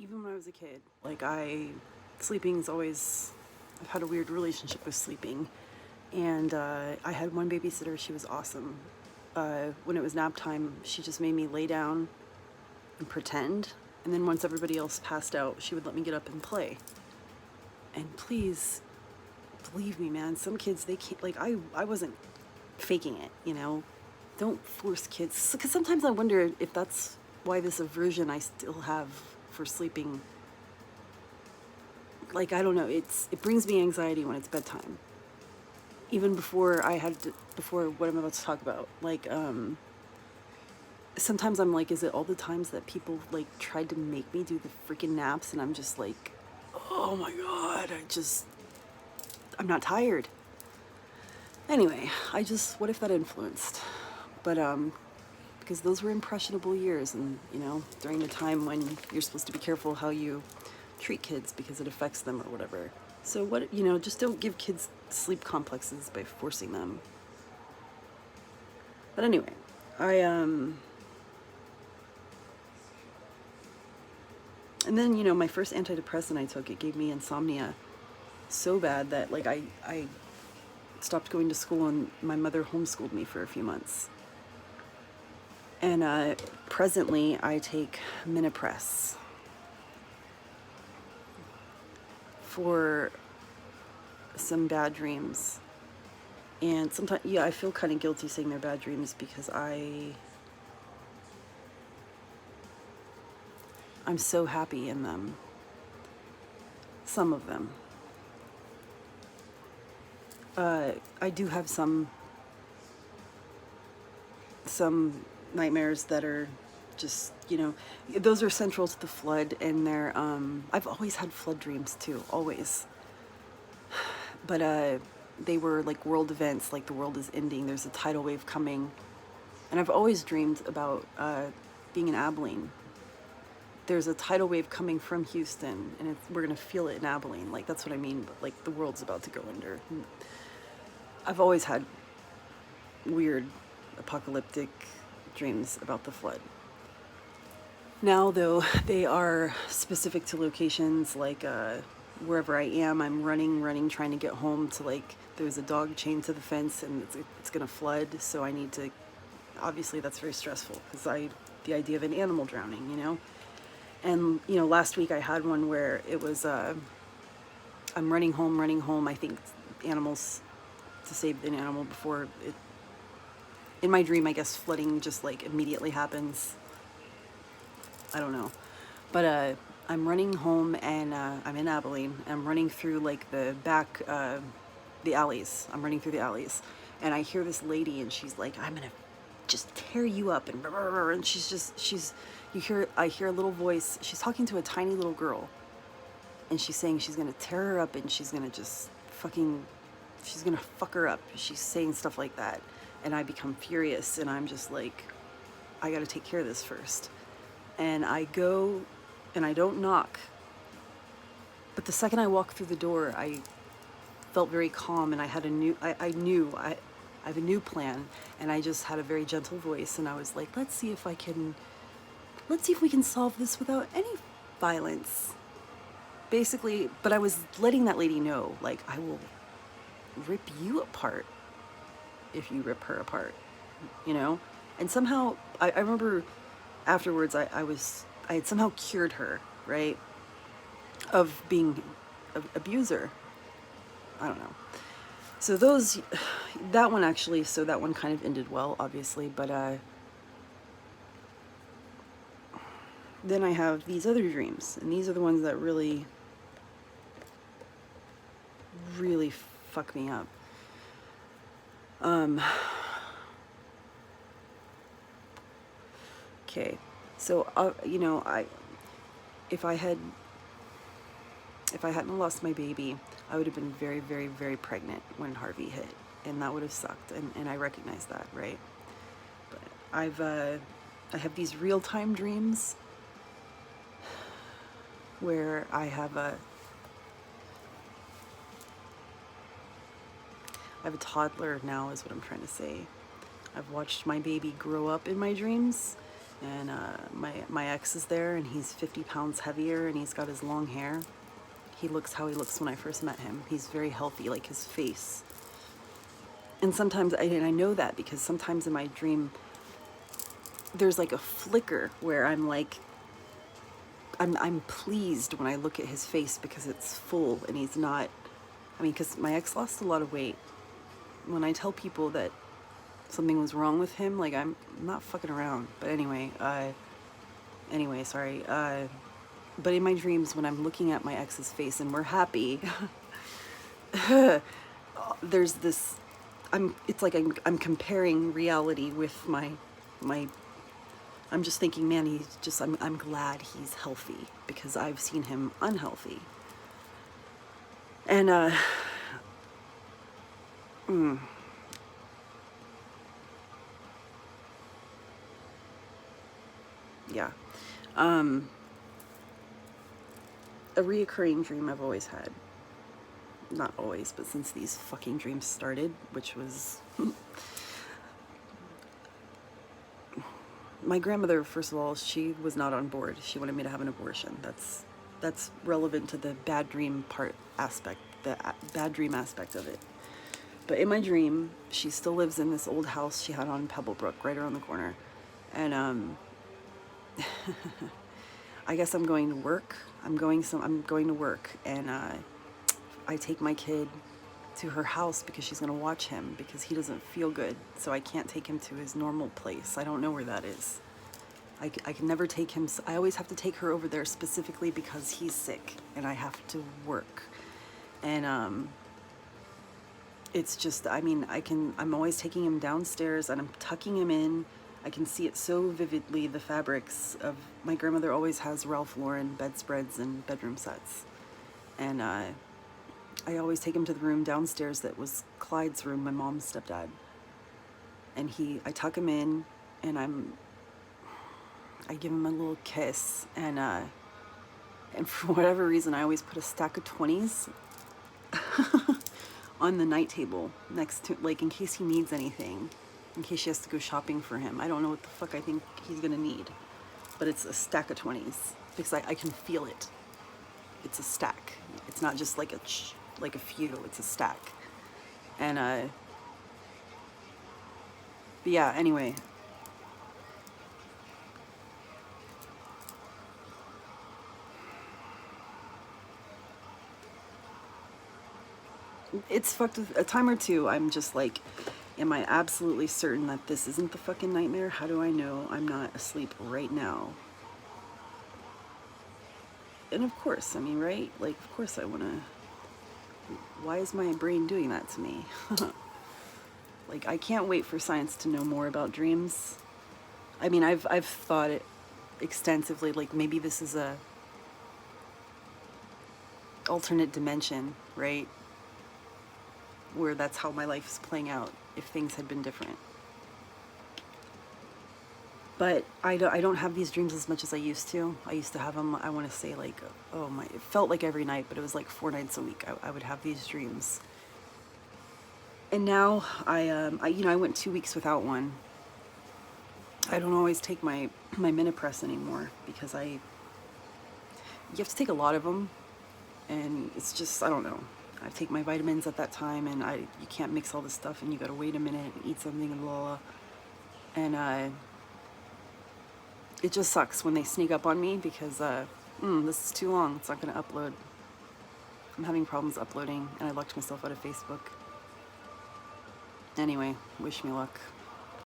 even when I was a kid, like sleeping's always, I've had a weird relationship with sleeping. And I had one babysitter, she was awesome. When it was nap time, she just made me lay down and pretend. And then once everybody else passed out, she would let me get up and play. And please, believe me, man, some kids, they can't, like, I wasn't faking it, you know? Don't force kids. Because sometimes I wonder if that's why this aversion I still have for sleeping, like, I don't know, it brings me anxiety when it's bedtime. Even before what I'm about to talk about, like, sometimes I'm like, is it all the times that people like tried to make me do the freaking naps, and I'm just like, oh my god, I'm not tired. Anyway, what if that influenced? But because those were impressionable years, and you know, during the time when you're supposed to be careful how you treat kids because it affects them or whatever. So what, you know, just don't give kids sleep complexes by forcing them. But anyway, I and then, you know, my first antidepressant I took, it gave me insomnia so bad that like I stopped going to school, and my mother homeschooled me for a few months. And presently I take Minipress for some bad dreams. And sometimes, yeah, I feel kind of guilty saying they're bad dreams because I'm so happy in them. Some of them. I do have some nightmares that are just, you know, those are central to the flood, and they're I've always had flood dreams too, always. But they were like world events, like the world is ending, there's a tidal wave coming. And I've always dreamed about being in Abilene. There's a tidal wave coming from Houston, and we're gonna feel it in Abilene. Like, that's what I mean, but like the world's about to go under. I've always had weird apocalyptic dreams about the flood. Now, though, they are specific to locations, like wherever I am, I'm running, trying to get home to, like, there's a dog chained to the fence and it's gonna flood, so I need to, obviously that's very stressful, because the idea of an animal drowning, you know? And, you know, last week I had one where it was, I'm running home, I think animals, to save an animal before it, in my dream, I guess flooding just like immediately happens. I don't know. But I'm running home, and I'm in Abilene. I'm running through like the back, the alleys. I'm running through the alleys. And I hear this lady, and she's like, I'm gonna just tear you up, and I hear a little voice. She's talking to a tiny little girl. And she's saying she's gonna tear her up, and she's gonna fuck her up. She's saying stuff like that. And I become furious, and I'm just like, I gotta take care of this first. And I go, and I don't knock. But the second I walk through the door, I felt very calm, and I had I knew I have a new plan, and I just had a very gentle voice, and I was like, let's see if we can solve this without any violence. Basically, but I was letting that lady know, like, I will rip you apart if you rip her apart, you know? And somehow, I remember afterwards, I had somehow cured her, right? Of being an abuser. I don't know. So that one kind of ended well, obviously, but then I have these other dreams, and these are the ones that really, really fuck me up. Okay, so you know, if I hadn't lost my baby, I would have been very, very, very pregnant when Harvey hit, and that would have sucked, and I recognize that, right? But I have these real-time dreams where I have a toddler now, is what I'm trying to say. I've watched my baby grow up in my dreams, and my ex is there, and he's 50 pounds heavier, and he's got his long hair. He looks how he looks when I first met him. He's very healthy, like his face. And sometimes, and I know that because sometimes in my dream, there's like a flicker where I'm like, I'm pleased when I look at his face because it's full and he's not, I mean, because my ex lost a lot of weight. When I tell people that something was wrong with him, like, I'm not fucking around. But anyway, sorry. But in my dreams, when I'm looking at my ex's face and we're happy, there's this, it's like I'm comparing reality with my, I'm just thinking, man, he's just, I'm glad he's healthy because I've seen him unhealthy. And, yeah. A reoccurring dream I've always had. Not always, but since these fucking dreams started, which was... My grandmother, first of all, she was not on board. She wanted me to have an abortion. That's relevant to the bad dream aspect of it. But in my dream, she still lives in this old house she had on Pebblebrook, right around the corner. And I guess I'm going to work. I'm going to work, and I take my kid to her house because she's going to watch him because he doesn't feel good. So I can't take him to his normal place. I don't know where that is. I can never take him. I always have to take her over there specifically because he's sick and I have to work. And it's just, I mean, I'm always taking him downstairs and I'm tucking him in. I can see it so vividly, the fabrics of, my grandmother always has Ralph Lauren bedspreads and bedroom sets. And I always take him to the room downstairs that was Clyde's room, my mom's stepdad. And I tuck him in and I give him a little kiss, and for whatever reason, I always put a stack of 20s on the night table next to, like, in case he needs anything, in case she has to go shopping for him. I don't know what the fuck I think he's gonna need, but it's a stack of 20s because I can feel it. It's a stack. It's not just like a few. It's a stack. And but yeah. Anyway. It's fucked. A time or two, I'm just like, am I absolutely certain that this isn't the fucking nightmare? How do I know I'm not asleep right now? And of course, I mean, right? Like, of course I want to... Why is my brain doing that to me? Like, I can't wait for science to know more about dreams. I mean, I've thought it extensively, like maybe this is a alternate dimension, right? Where that's how my life is playing out if things had been different. But I don't have these dreams as much as I used to. I used to have them, I want to say, like, oh my, it felt like every night, but it was like 4 nights a week. I would have these dreams. And now I went 2 weeks without one. I don't always take my Minipress anymore because you have to take a lot of them, and it's just, I don't know. I take my vitamins at that time, and you can't mix all this stuff, and you gotta wait a minute and eat something and blah, blah. And it just sucks when they sneak up on me because this is too long. It's not gonna upload. I'm having problems uploading, and I locked myself out of Facebook. Anyway, wish me luck.